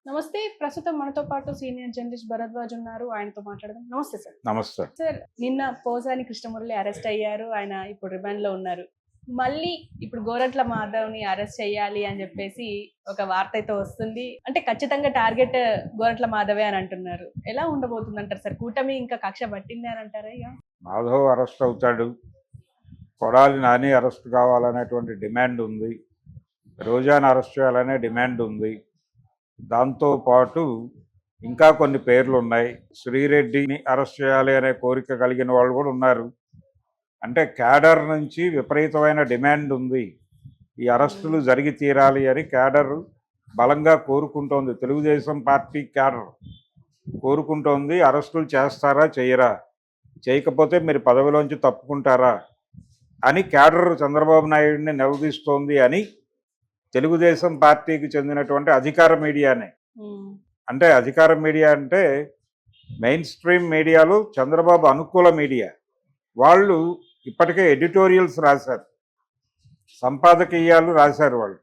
నమస్తే. ప్రస్తుతం మనతో పాటు సీనియర్ జర్నలిస్ట్ భరద్వాజ్ ఉన్నారు. ఆయనతో మాట్లాడదాం. నమస్తే సార్. నమస్తే. సార్, నిన్న పోసాని కృష్ణమురళి అరెస్ట్ అయ్యారు. ఆయన ఇప్పుడు రిమాండ్‌లో ఉన్నారు. మళ్ళీ ఇప్పుడు గోరంట్ల మాధవ్‌ని అరెస్ట్ చేయాలి అని చెప్పేసి ఒక వార్త అయితే వస్తుంది. అంటే ఖచ్చితంగా టార్గెట్ గోరంట్ల మాధవే అని అంటున్నారు. ఎలా ఉండబోతుందంటారు సార్? కూటమి ఇంకా కక్ష పట్టింది అని అంటారా ఇగ? మాధవ్ అరెస్ట్ అవుతాడు. కొడాలి నాని అరెస్ట్ కావాలనేటువంటి డిమాండ్ ఉంది. రోజాని అరెస్ట్ చేయాలనే డిమాండ్ ఉంది. దాంతోపాటు ఇంకా కొన్ని పేర్లు ఉన్నాయి. శ్రీరెడ్డిని అరెస్ట్ చేయాలి అనే కోరిక కలిగిన వాళ్ళు కూడా ఉన్నారు. అంటే క్యాడర్ నుంచి విపరీతమైన డిమాండ్ ఉంది. ఈ అరెస్టులు జరిగి తీరాలి అని క్యాడర్ బలంగా కోరుకుంటోంది. తెలుగుదేశం పార్టీ క్యాడర్ కోరుకుంటోంది. అరెస్టులు చేస్తారా చేయరా, చేయకపోతే మీరు పదవిలోంచి తప్పుకుంటారా అని క్యాడర్ చంద్రబాబు నాయుడిని నిలదీస్తోంది అని తెలుగుదేశం పార్టీకి చెందినటువంటి అధికార మీడియానే, అంటే అధికార మీడియా అంటే మెయిన్ స్ట్రీమ్ మీడియాలో చంద్రబాబు అనుకూల మీడియా వాళ్ళు ఇప్పటికే ఎడిటోరియల్స్ రాశారు, సంపాదకీయాలు రాశారు. వాళ్ళు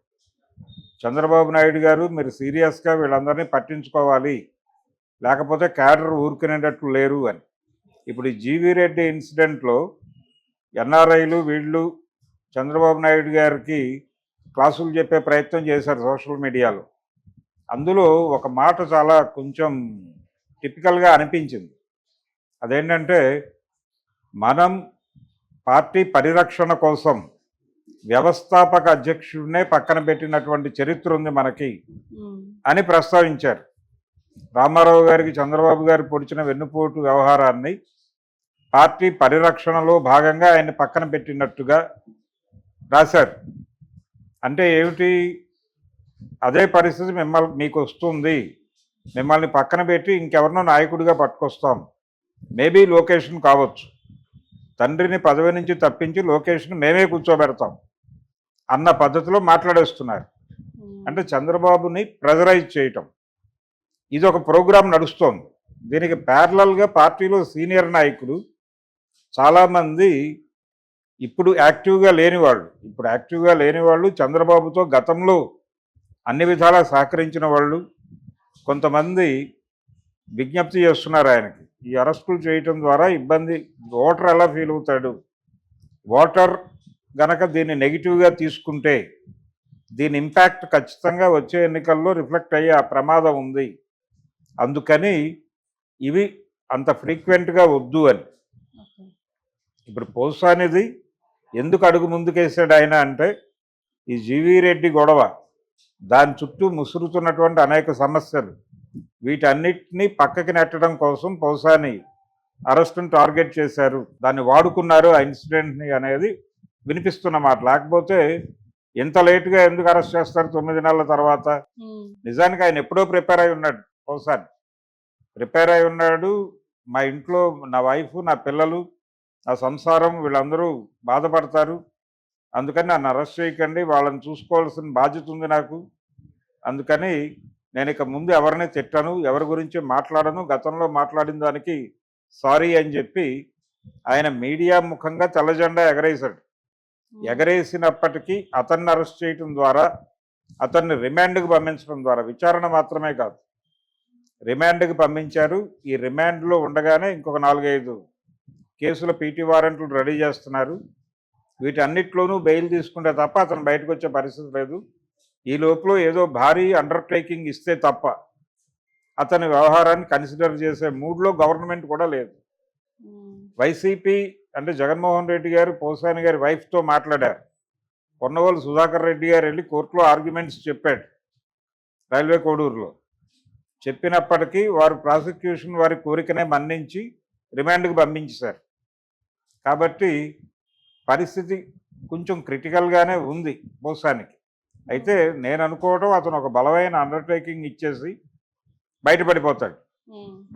చంద్రబాబు నాయుడు గారు మీరు సీరియస్గా వీళ్ళందరినీ పట్టించుకోవాలి, లేకపోతే క్యాడర్ ఊరుకునేటట్లు లేరు అని. ఇప్పుడు ఈ జీవీ రెడ్డి ఇన్సిడెంట్లో ఎన్ఆర్ఐలు వీళ్ళు చంద్రబాబు నాయుడు గారికి క్లాసులు చెప్పే ప్రయత్నం చేశారు సోషల్ మీడియాలో. అందులో ఒక మాట చాలా కొంచెం టిపికల్గా అనిపించింది. అదేంటంటే, మనం పార్టీ పరిరక్షణ కోసం వ్యవస్థాపక అధ్యక్షుడినే పక్కన పెట్టినటువంటి చరిత్ర ఉంది మనకి అని ప్రస్తావించారు. రామారావు గారికి చంద్రబాబు గారు పొడిచిన వెన్నుపోటు వ్యవహారాన్ని పార్టీ పరిరక్షణలో భాగంగా ఆయన పక్కన పెట్టినట్టుగా రాశారు. అంటే ఏమిటి, అదే పరిస్థితి మీకు వస్తుంది, మిమ్మల్ని పక్కన పెట్టి ఇంకెవరినో నాయకుడిగా పట్టుకొస్తాం, మేబీ లొకేషన్ కావచ్చు, తండ్రిని పదవి నుంచి తప్పించి లొకేషన్ మేమే కూర్చోబెడతాం అన్న పద్ధతిలో మాట్లాడేస్తున్నారు. అంటే చంద్రబాబుని ప్రెజరైజ్ చేయటం, ఇది ఒక ప్రోగ్రాం నడుస్తోంది. దీనికి ప్యారలల్గా పార్టీలో సీనియర్ నాయకులు చాలామంది ఇప్పుడు యాక్టివ్గా లేని వాళ్ళు చంద్రబాబుతో గతంలో అన్ని విధాలా సహకరించిన వాళ్ళు కొంతమంది విజ్ఞప్తి చేస్తున్నారు ఆయనకి. ఈ అరెస్టులు చేయటం ద్వారా ఇబ్బంది, ఓటర్ ఎలా ఫీల్ అవుతాడు, ఓటర్ గనక దీన్ని నెగిటివ్గా తీసుకుంటే దీని ఇంపాక్ట్ ఖచ్చితంగా వచ్చే ఎన్నికల్లో రిఫ్లెక్ట్ అయ్యే ఆ ప్రమాదం ఉంది, అందుకని ఇవి అంత ఫ్రీక్వెంట్గా వద్దు అని. ఇప్పుడు పోసానిది ఎందుకు అడుగు ముందుకేసాడు ఆయన అంటే, ఈ జీవీ రెడ్డి గొడవ, దాని చుట్టూ ముసురుతున్నటువంటి అనేక సమస్యలు, వీటన్నిటినీ పక్కకి నెట్టడం కోసం పోసాని అరెస్టును టార్గెట్ చేశారు, దాన్ని వాడుకున్నారు ఆ ఇన్సిడెంట్ని అనేది వినిపిస్తున్న మాట. లేకపోతే ఇంత లేటుగా ఎందుకు అరెస్ట్ చేస్తారు 9 నెలల తర్వాత? నిజానికి ఆయన ఎప్పుడో ప్రిపేర్ అయి ఉన్నాడు. పోసాని ప్రిపేర్ అయి ఉన్నాడు. మా ఇంట్లో నా వైఫ్, నా పిల్లలు, నా సంసారం, వీళ్ళందరూ బాధపడతారు, అందుకని నన్ను అరెస్ట్ చేయకండి, వాళ్ళని చూసుకోవాల్సిన బాధ్యత ఉంది నాకు, అందుకని నేను ఇక ముందు ఎవరిని తిట్టను, ఎవరి గురించి మాట్లాడను, గతంలో మాట్లాడిన దానికి సారీ అని చెప్పి ఆయన మీడియా ముఖంగా తెల్లజెండా ఎగరేశాడు. ఎగరేసినప్పటికీ అతన్ని అరెస్ట్ చేయటం ద్వారా, అతన్ని రిమాండ్కి పంపించడం ద్వారా, విచారణ మాత్రమే కాదు రిమాండ్కి పంపించారు. ఈ రిమాండ్లో ఉండగానే ఇంకొక 4-5 కేసుల పీటీ వారెంట్లు రెడీ చేస్తున్నారు. వీటన్నిటిలోనూ బెయిల్ తీసుకుంటే తప్ప అతను బయటకు వచ్చే పరిస్థితి లేదు. ఈ లోపల ఏదో భారీ అండర్టేకింగ్ ఇస్తే తప్ప అతని వ్యవహారాన్ని కన్సిడర్ చేసే మూడ్లో గవర్నమెంట్ కూడా లేదు. వైసీపీ అంటే జగన్మోహన్ రెడ్డి గారు పోసాని గారి వైఫ్తో మాట్లాడారు. పొన్నవోలు సుధాకర్ రెడ్డి గారు వెళ్ళి కోర్టులో ఆర్గ్యుమెంట్స్ చెప్పాడు రైల్వే కోడూరులో. చెప్పినప్పటికీ వారు ప్రాసిక్యూషన్ వారి కోరికనే మన్నించి రిమాండ్కి పంపించేశారు. కాబట్టి పరిస్థితి కొంచెం క్రిటికల్గానే ఉంది పోసానికి. అయితే నేను అనుకోవడం, అతను ఒక బలమైన అండర్టేకింగ్ ఇచ్చేసి బయటపడిపోతాడు.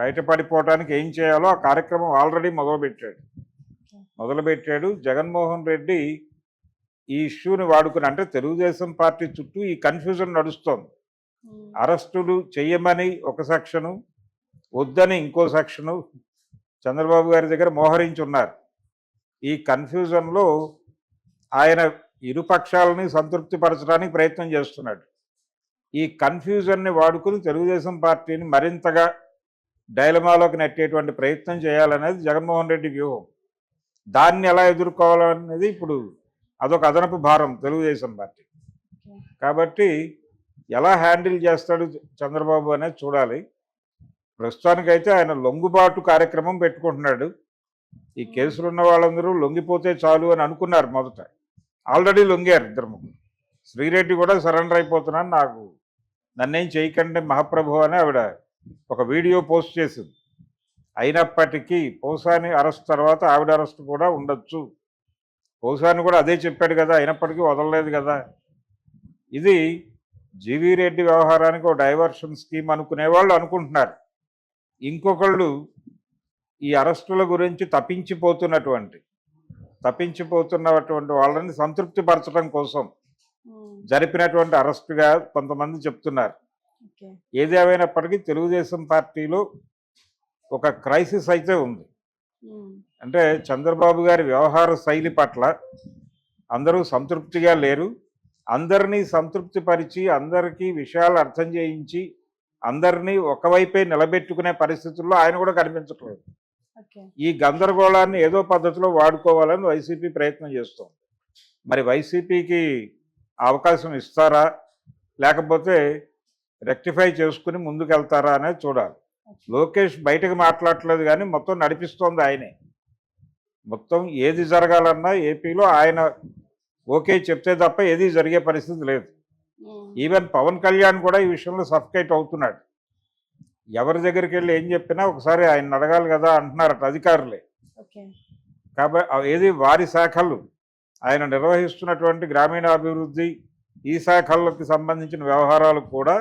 బయటపడిపోవడానికి ఏం చేయాలో ఆ కార్యక్రమం ఆల్రెడీ మొదలుపెట్టాడు. జగన్మోహన్ రెడ్డి ఈ ఇష్యూని వాడుకుని, అంటే తెలుగుదేశం పార్టీ చుట్టూ ఈ కన్ఫ్యూజన్ నడుస్తోంది. అరెస్టులు చెయ్యమని ఒక సెక్షను, వద్దని ఇంకో సెక్షను చంద్రబాబు గారి దగ్గర మోహరించి ఉన్నారు. ఈ కన్ఫ్యూజన్లో ఆయన ఇరుపక్షాలని సంతృప్తిపరచడానికి ప్రయత్నం చేస్తున్నాడు. ఈ కన్ఫ్యూజన్ని వాడుకుని తెలుగుదేశం పార్టీని మరింతగా డైలమాలోకి నెట్టేటువంటి ప్రయత్నం చేయాలనేది జగన్మోహన్ రెడ్డి వ్యూహం. దాన్ని ఎలా ఎదుర్కోవాలనేది ఇప్పుడు అదొక అదనపు భారం తెలుగుదేశం పార్టీ. కాబట్టి ఎలా హ్యాండిల్ చేస్తాడు చంద్రబాబు అనేది చూడాలి. ప్రస్తుతానికైతే ఆయన లొంగుబాటు కార్యక్రమం పెట్టుకుంటున్నాడు. ఈ కేసులు ఉన్న వాళ్ళందరూ లొంగిపోతే చాలు అని అనుకున్నారు మొదట. ఆల్రెడీ లొంగారు ఇద్దరు ముగ్గురు. శ్రీరెడ్డి కూడా సరెండర్ అయిపోతున్నాను, నన్నేం చేయకండి మహాప్రభు అని ఆవిడ ఒక వీడియో పోస్ట్ చేసింది. అయినప్పటికీ పోసాని అరెస్ట్ తర్వాత ఆవిడ అరెస్ట్ కూడా ఉండొచ్చు. పోసాని కూడా అదే చెప్పాడు కదా, అయినప్పటికీ వదలలేదు కదా. ఇది జీవీ రెడ్డి వ్యవహారానికి ఒక డైవర్షన్ స్కీమ్ అనుకునే వాళ్ళు అనుకుంటున్నారు. ఇంకొకళ్ళు ఈ అరెస్టుల గురించి తప్పించిపోతున్నటువంటి వాళ్ళని సంతృప్తిపరచడం కోసం జరిపినటువంటి అరెస్టుగా కొంతమంది చెప్తున్నారు. ఏదేమైనప్పటికీ తెలుగుదేశం పార్టీలో ఒక క్రైసిస్ అయితే ఉంది. అంటే చంద్రబాబు గారి వ్యవహార శైలి పట్ల అందరూ సంతృప్తిగా లేరు. అందరినీ సంతృప్తిపరిచి అందరికీ విషయాలు అర్థం చేయించి అందరినీ ఒకవైపే నిలబెట్టుకునే పరిస్థితుల్లో ఆయన కూడా కనిపించట్లేదు. ఈ గందరగోళాన్ని ఏదో పద్ధతిలో వాడుకోవాలని వైసీపీ ప్రయత్నం చేస్తోంది. మరి వైసీపీకి అవకాశం ఇస్తారా, లేకపోతే రెక్టిఫై చేసుకుని ముందుకెళ్తారా అనేది చూడాలి. లోకేష్ బయటకు మాట్లాడట్లేదు కానీ మొత్తం నడిపిస్తోంది ఆయనే. మొత్తం ఏది జరగాలన్నా ఏపీలో ఆయన ఓకే చెప్తే తప్ప ఏది జరిగే పరిస్థితి లేదు. ఈవెన్ పవన్ కళ్యాణ్ కూడా ఈ విషయంలో సఫికేట్ అవుతున్నాడు. ఎవరి దగ్గరికి వెళ్ళి ఏం చెప్పినా ఒకసారి ఆయన అడగాలి కదా అంటున్నారట అధికారులే. కాబట్టి ఏది వారి శాఖలు ఆయన నిర్వహిస్తున్నటువంటి గ్రామీణాభివృద్ధి ఈ శాఖలకు సంబంధించిన వ్యవహారాలు కూడా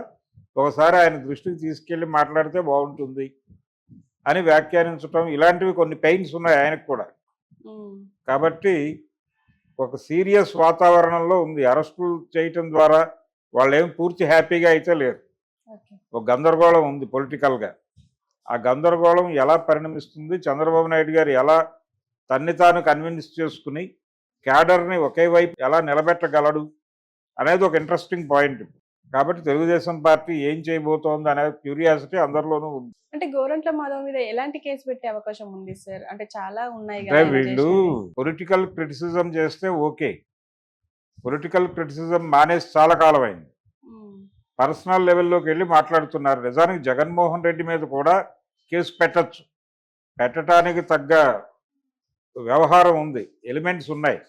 ఒకసారి ఆయన దృష్టికి తీసుకెళ్ళి మాట్లాడితే బాగుంటుంది అని వ్యాఖ్యానించటం, ఇలాంటివి కొన్ని పెయిన్స్ ఉన్నాయి ఆయనకు కూడా. కాబట్టి ఒక సీరియస్ వాతావరణంలో ఉంది. అరెస్టులు చేయటం ద్వారా వాళ్ళు ఏం పూర్తి హ్యాపీగా అయితే లేరు. ఒక గందరగోళం ఉంది పొలిటికల్గా. ఆ గందరగోళం ఎలా పరిణమిస్తుంది, చంద్రబాబు నాయుడు గారు ఎలా తన్ని తాను కన్విన్స్ చేసుకుని క్యాడర్ని ఒకే వైపు ఎలా నిలబెట్టగలడు అనేది ఒక ఇంట్రెస్టింగ్ పాయింట్. కాబట్టి తెలుగుదేశం పార్టీ ఏం చేయబోతోంది అనే క్యూరియాసిటీ అందరిలోనూ ఉంది. అంటే గోరంట్ల మాధవ్ మీద ఎలాంటి కేసు పెట్టే అవకాశం ఉంది సార్? అంటే చాలా ఉన్నాయి అంటే వీళ్ళు పొలిటికల్ క్రిటిసిజం చేస్తే ఓకే, పొలిటికల్ క్రిటిసిజం మానేసి చాలా కాలం అయింది. పర్సనల్ లెవెల్లోకి వెళ్ళి మాట్లాడుతున్నారు. నిజానికి జగన్మోహన్ రెడ్డి మీద కూడా కేసు పెట్టడానికి తగ్గ వ్యవహారం ఉంది, ఎలిమెంట్స్ ఉన్నాయి.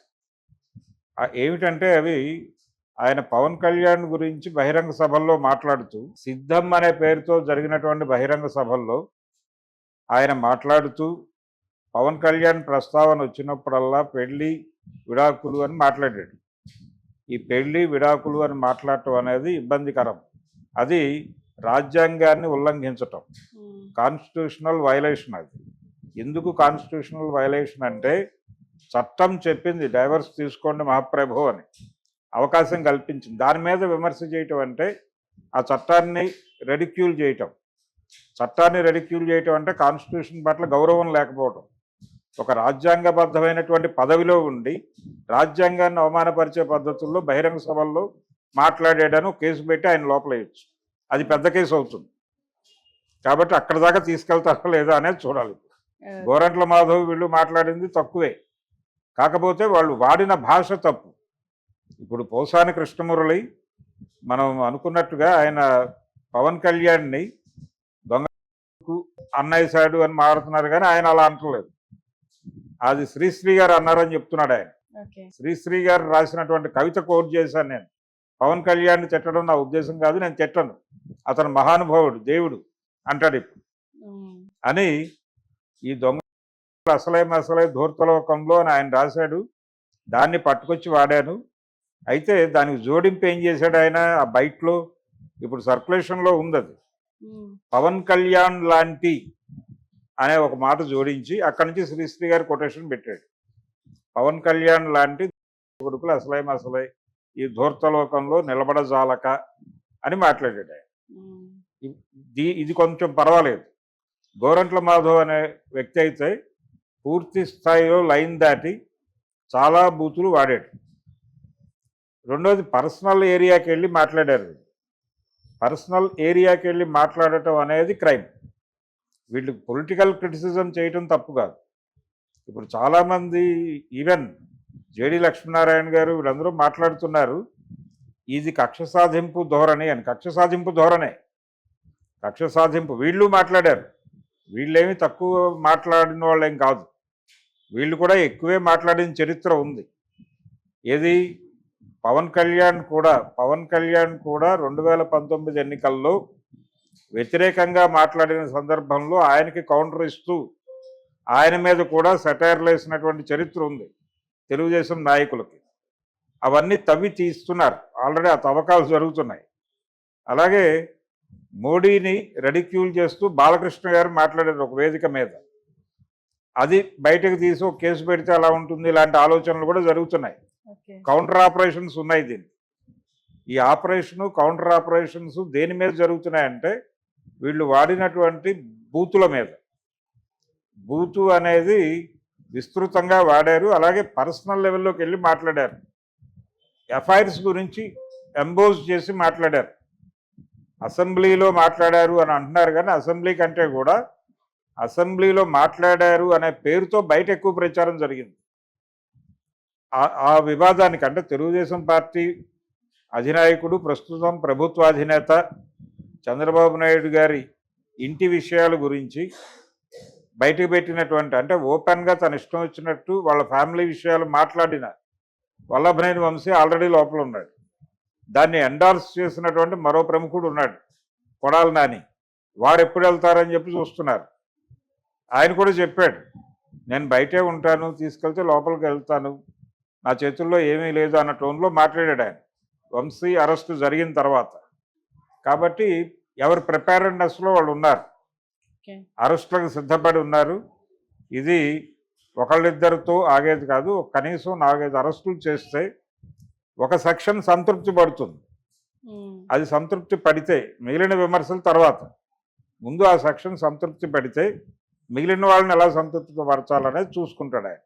ఏమిటంటే అవి ఆయన పవన్ కళ్యాణ్ గురించి బహిరంగ సభల్లో మాట్లాడుతూ, సిద్ధం అనే పేరుతో జరిగినటువంటి బహిరంగ సభల్లో ఆయన మాట్లాడుతూ పవన్ కళ్యాణ్ ప్రస్తావన వచ్చినప్పుడల్లా పెళ్ళి విడాకులు అని మాట్లాడాడు. ఈ పెళ్ళి విడాకులు అని మాట్లాడటం అనేది ఇబ్బందికరం. అది రాజ్యాంగాన్ని ఉల్లంఘించటం, కాన్స్టిట్యూషనల్ వైలేషన్. అది ఎందుకు కాన్స్టిట్యూషనల్ వైలేషన్ అంటే చట్టం చెప్పింది డైవర్స్ తీసుకోండి మహాప్రభు అని, అవకాశం కల్పించింది. దాని మీద విమర్శ చేయటం అంటే ఆ చట్టాన్ని రెడిక్యూల్ చేయటం. చట్టాన్ని రెడిక్యూల్ చేయటం అంటే కాన్స్టిట్యూషన్ పట్ల గౌరవం లేకపోవటం. ఒక రాజ్యాంగబద్ధమైనటువంటి పదవిలో ఉండి రాజ్యాంగాన్ని అవమానపరిచే పద్ధతుల్లో బహిరంగ సభల్లో మాట్లాడాడని కేసు పెట్టి ఆయన లోపలేయచ్చు. అది పెద్ద కేసు అవుతుంది. కాబట్టి అక్కడ దాకా తీసుకెళ్తారా లేదా అనేది చూడాలి. గోరంట్ల మాధవ్ వీళ్ళు మాట్లాడింది తక్కువే, కాకపోతే వాళ్ళు వాడిన భాష తప్పు. ఇప్పుడు పోసాని కృష్ణమురళి మనం అనుకున్నట్టుగా ఆయన పవన్ కళ్యాణ్ని దొంగకు అన్నయ్యసాడు అని మారుతున్నారు, కానీ ఆయన అలా అంటలేదు. అది శ్రీశ్రీ గారు అన్నారని చెప్తున్నాడు ఆయన. శ్రీశ్రీ గారు రాసినటువంటి కవిత కోట్ చేశాను నేను. పవన్ కళ్యాణ్ని తిట్టడం నా ఉద్దేశం కాదు, నేను తిట్టను, అతను మహానుభావుడు, దేవుడు అంటాడు ఇప్పుడు అని. ఈ దొంగ అసలే ధూర్తలోకంలో అని ఆయన రాశాడు. దాన్ని పట్టుకొచ్చి వాడాను. అయితే దానికి జోడింపు ఏం చేశాడు ఆయన ఆ బైట్లో, ఇప్పుడు సర్క్యులేషన్లో ఉంది అది, పవన్ కళ్యాణ్ లాంటి అనే ఒక మాట జోడించి అక్కడి నుంచి శ్రీశ్రీ గారు కొటేషన్ పెట్టాడు. పవన్ కళ్యాణ్ లాంటి కొడుకులు అసలే ఈ ధూర్తలోకంలో నిలబడజాలక అని మాట్లాడాడు ఆయన. ఇది కొంచెం పర్వాలేదు. గోరంట్ల మాధవ్ అనే వ్యక్తి అయితే పూర్తి స్థాయిలో లైన్ దాటి చాలా బూతులు వాడాడు. రెండోది పర్సనల్ ఏరియాకి వెళ్ళి మాట్లాడారు. పర్సనల్ ఏరియాకి వెళ్ళి మాట్లాడటం అనేది క్రైమ్. వీళ్ళు పొలిటికల్ క్రిటిసిజం చేయటం తప్పు కాదు. ఇప్పుడు చాలామంది ఈవెన్ జేడి లక్ష్మీనారాయణ గారు వీళ్ళందరూ మాట్లాడుతున్నారు, ఇది కక్ష సాధింపు ధోరణి అని. కక్ష సాధింపు ధోరణే, కక్ష సాధింపు. వీళ్ళు మాట్లాడారు, వీళ్ళేమి తక్కువ మాట్లాడిన వాళ్ళేం కాదు, వీళ్ళు కూడా ఎక్కువే మాట్లాడిన చరిత్ర ఉంది. ఏది పవన్ కళ్యాణ్ కూడా 2019 ఎన్నికల్లో వ్యతిరేకంగా మాట్లాడిన సందర్భంలో ఆయనకి కౌంటర్ ఇస్తూ ఆయన మీద కూడా సెటైర్లు వేసినటువంటి చరిత్ర ఉంది తెలుగుదేశం నాయకులకి. అవన్నీ తవ్వి తీస్తున్నారు, ఆల్రెడీ ఆ తవ్వకాలు జరుగుతున్నాయి. అలాగే మోడీని రెడిక్యూల్ చేస్తూ బాలకృష్ణ గారు మాట్లాడారు ఒక వేదిక మీద, అది బయటకు తీసి ఒక కేసు పెడితే అలా ఉంటుంది, ఇలాంటి ఆలోచనలు కూడా జరుగుతున్నాయి. ఓకే. కౌంటర్ ఆపరేషన్స్ ఉన్నాయి దీనికి. ఈ ఆపరేషను కౌంటర్ ఆపరేషన్స్ దేని మీద జరుగుతున్నాయంటే వీళ్ళు వాడినటువంటి బూతుల మీద. బూతు అనేది విస్తృతంగా వాడారు, అలాగే పర్సనల్ లెవెల్లోకి వెళ్ళి మాట్లాడారు, ఎఫ్ఐఆర్స్ గురించి ఎంబోజ్ చేసి మాట్లాడారు. అసెంబ్లీలో మాట్లాడారు అని అంటున్నారు, కానీ అసెంబ్లీ కంటే కూడా అసెంబ్లీలో మాట్లాడారు అనే పేరుతో బయట ఎక్కువ ప్రచారం జరిగింది. ఆ వివాదానికి, అంటే తెలుగుదేశం పార్టీ అధినాయకుడు, ప్రస్తుతం ప్రభుత్వాధినేత చంద్రబాబు నాయుడు గారి ఇంటి విషయాల గురించి బయటకు పెట్టినటువంటి, అంటే ఓపెన్గా తన ఇష్టం వచ్చినట్టు వాళ్ళ ఫ్యామిలీ విషయాలు మాట్లాడిన వల్లభనేని వంశీ ఆల్రెడీ లోపల ఉన్నాడు. దాన్ని ఎండార్స్ చేసినటువంటి మరో ప్రముఖుడు ఉన్నాడు, కొడాలి నాని. వారు ఎప్పుడు వెళ్తారని చెప్పి చూస్తున్నారు. ఆయన కూడా చెప్పాడు, నేను బయటే ఉంటాను, తీసుకెళ్తే లోపలికి వెళ్తాను, నా చేతుల్లో ఏమీ లేదు అన్న టోన్లో మాట్లాడాడు ఆయన వంశీ అరెస్టు జరిగిన తర్వాత. కాబట్టి ఎవరు ప్రిపేర్డ్నెస్లో వాళ్ళు ఉన్నారు, అరెస్టులకు సిద్ధపడి ఉన్నారు. ఇది ఒకళ్ళిద్దరితో ఆగేది కాదు, కనీసం 4-5 అరెస్టులు చేస్తే ఒక సెక్షన్ సంతృప్తి పడుతుంది. అది సంతృప్తి పడితే మిగిలిన విమర్శల తర్వాత, ముందు ఆ సెక్షన్ సంతృప్తి పడితే మిగిలిన వాళ్ళని ఎలా సంతృప్తి పరచాలనేది చూసుకుంటాడు ఆయన.